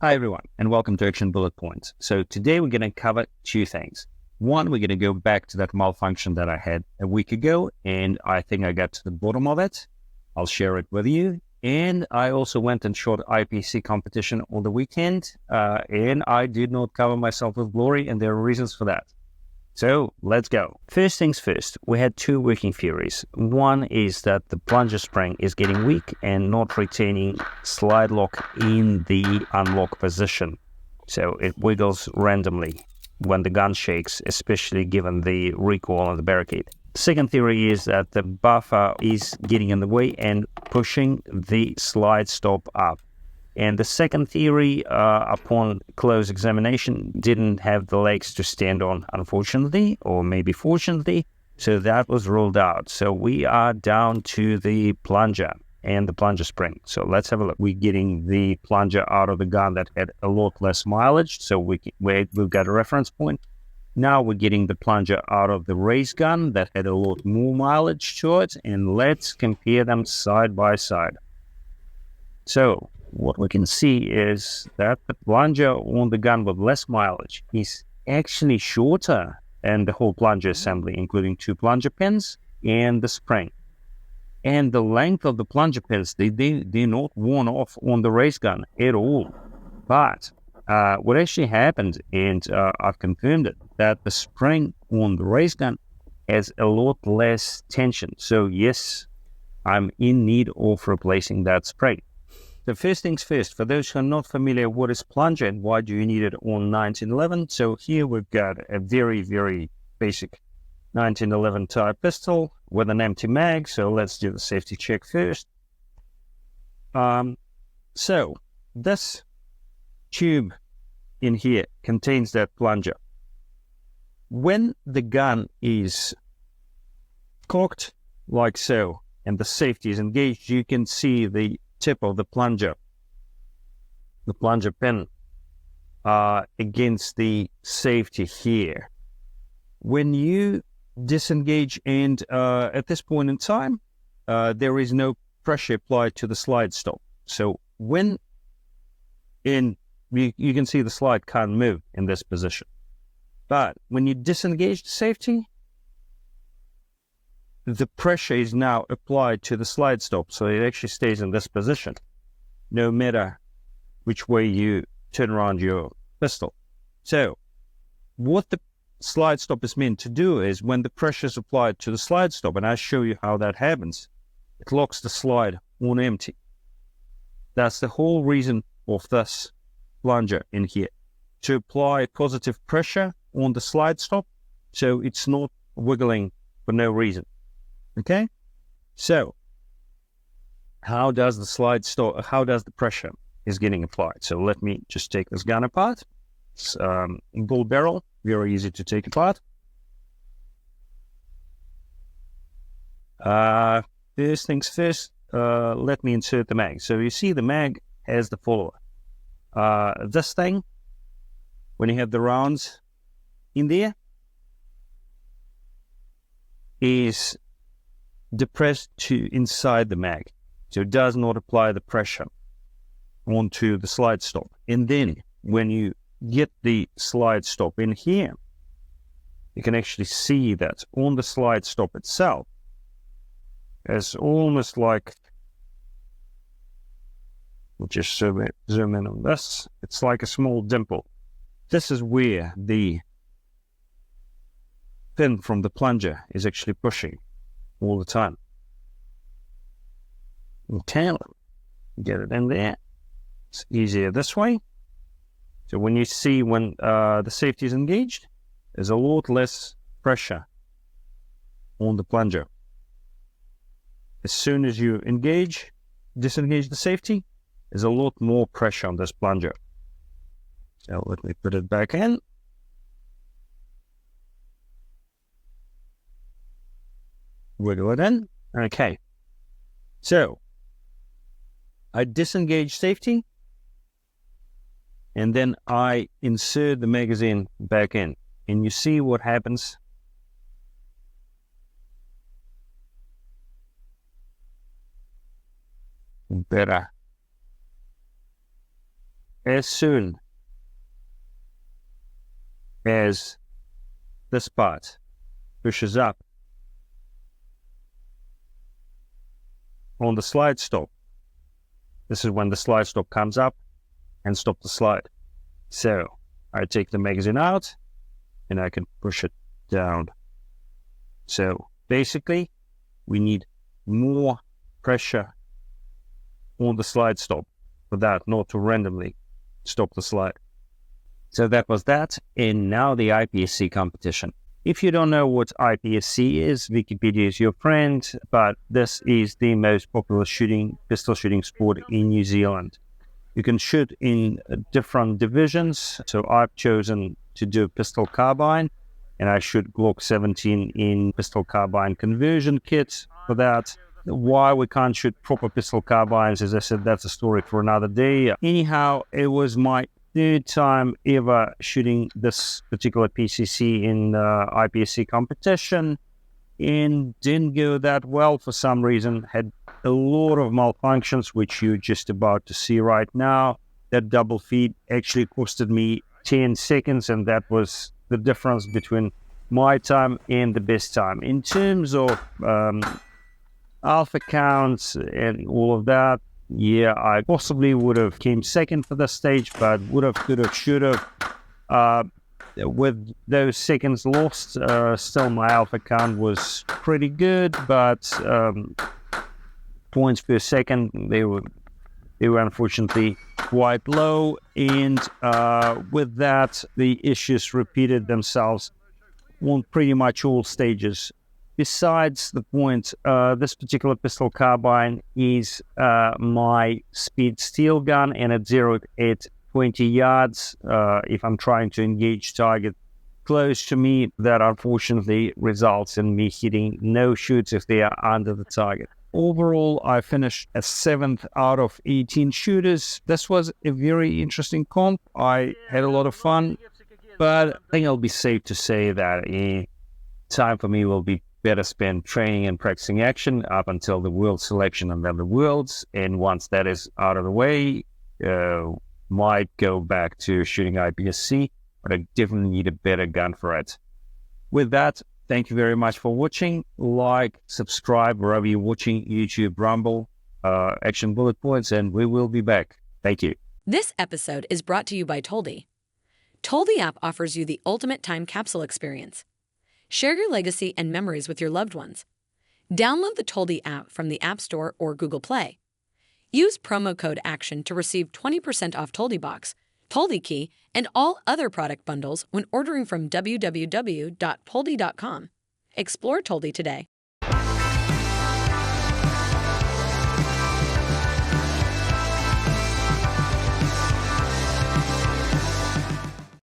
Hi everyone, and welcome to Action Bullet Points. So today we're going to cover two things. One, we're going to go back to that malfunction that I had a week ago, and I think I got to the bottom of it. I'll share it with you. And I also went and shot IPSC competition on the weekend, and I did not cover myself with glory, and there are reasons for that. So let's go. First things first, we had two working theories. One is that the plunger spring is getting weak and not retaining slide lock in the unlock position. So it wiggles randomly when the gun shakes, especially given the recoil on the barricade. Second theory is that the buffer is getting in the way and pushing the slide stop up. And the second theory, upon close examination, didn't have the legs to stand on, unfortunately, or maybe fortunately, so that was ruled out. So we are down to the plunger and the plunger spring. So let's have a look. We're getting the plunger out of the gun that had a lot less mileage, so we've got a reference point. Now we're getting the plunger out of the race gun that had a lot more mileage to it, and let's compare them side by side. So what we can see is that the plunger on the gun with less mileage is actually shorter than the whole plunger assembly, including two plunger pins and the spring. And the length of the plunger pins, they're not worn off on the race gun at all. But what actually happened, and I've confirmed it, that the spring on the race gun has a lot less tension. So yes, I'm in need of replacing that spring. So first things first, for those who are not familiar, what is plunger and why do you need it on 1911? So here we've got a very, very basic 1911 type pistol with an empty mag. So let's do the safety check first. So this tube in here contains that plunger. When the gun is cocked like so and the safety is engaged, you can see the tip of the plunger pin against the safety here. When you disengage and at this point in time, there is no pressure applied to the slide stop. So when you can see the slide can't move in this position. But when you disengage the safety, the pressure is now applied to the slide stop, so it actually stays in this position, no matter which way you turn around your pistol. So what the slide stop is meant to do is when the pressure is applied to the slide stop, and I'll show you how that happens, it locks the slide on empty. That's the whole reason of this plunger in here, to apply positive pressure on the slide stop so it's not wiggling for no reason. Okay, so how does the pressure is getting applied? So let me just take this gun apart. It's bull barrel, very easy to take apart. First things first, let me insert the mag. So you see the mag has the follower. This thing, when you have the rounds in there, is depressed to inside the mag, so it does not apply the pressure onto the slide stop. And then when you get the slide stop in here, you can actually see that on the slide stop itself, it's almost like, we'll just zoom in on this, it's like a small dimple. This is where the pin from the plunger is actually pushing all the time. Okay, get it in there. It's easier this way. So when you see when the safety is engaged, there's a lot less pressure on the plunger. As soon as you disengage the safety, there's a lot more pressure on this plunger. So let me put it back in. Wiggle it in. Okay. So I disengage safety, and then I insert the magazine back in. And you see what happens. Better as soon as this part pushes up on the slide stop, this is when the slide stop comes up and stop the slide. So I take the magazine out and I can push it down. So basically, we need more pressure on the slide stop for that not to randomly stop the slide. So that was that. And now the IPSC competition. If you don't know what IPSC is, Wikipedia is your friend, but this is the most popular pistol shooting sport in New Zealand. You can shoot in different divisions. So I've chosen to do pistol carbine, and I shoot Glock 17 in pistol carbine conversion kits for that. Why we can't shoot proper pistol carbines, as I said, that's a story for another day. Anyhow, it was my third time ever shooting this particular PCC in IPSC competition, and didn't go that well for some reason. Had a lot of malfunctions, which you're just about to see right now. That double feed actually costed me 10 seconds, and that was the difference between my time and the best time. In terms of alpha counts and all of that, yeah, I possibly would have came second for this stage, but would have, could have, should have. With those seconds lost, still my alpha count was pretty good, but points per second, they were unfortunately quite low, and with that, the issues repeated themselves on pretty much all stages. Besides the point, this particular pistol carbine is my speed steel gun, and it's zeroed at 20 yards. If I'm trying to engage target close to me, that unfortunately results in me hitting no shoots if they are under the target. Overall, I finished a 7th out of 18 shooters. This was a very interesting comp. I had a lot of fun, but I think it'll be safe to say that time for me will be better spent training and practicing action up until the world selection and then the worlds. And once that is out of the way, might go back to shooting IPSC, but I definitely need a better gun for it. With that, thank you very much for watching. Like, subscribe wherever you're watching, YouTube, Rumble, Action Bullet Points, and we will be back. Thank you. This episode is brought to you by Toldi. Toldi app offers you the ultimate time capsule experience. Share your legacy and memories with your loved ones. Download the Toldi app from the App Store or Google Play. Use promo code ACTION to receive 20% off Toldi Box, Toldi Key, and all other product bundles when ordering from www.poldi.com. Explore Toldi today.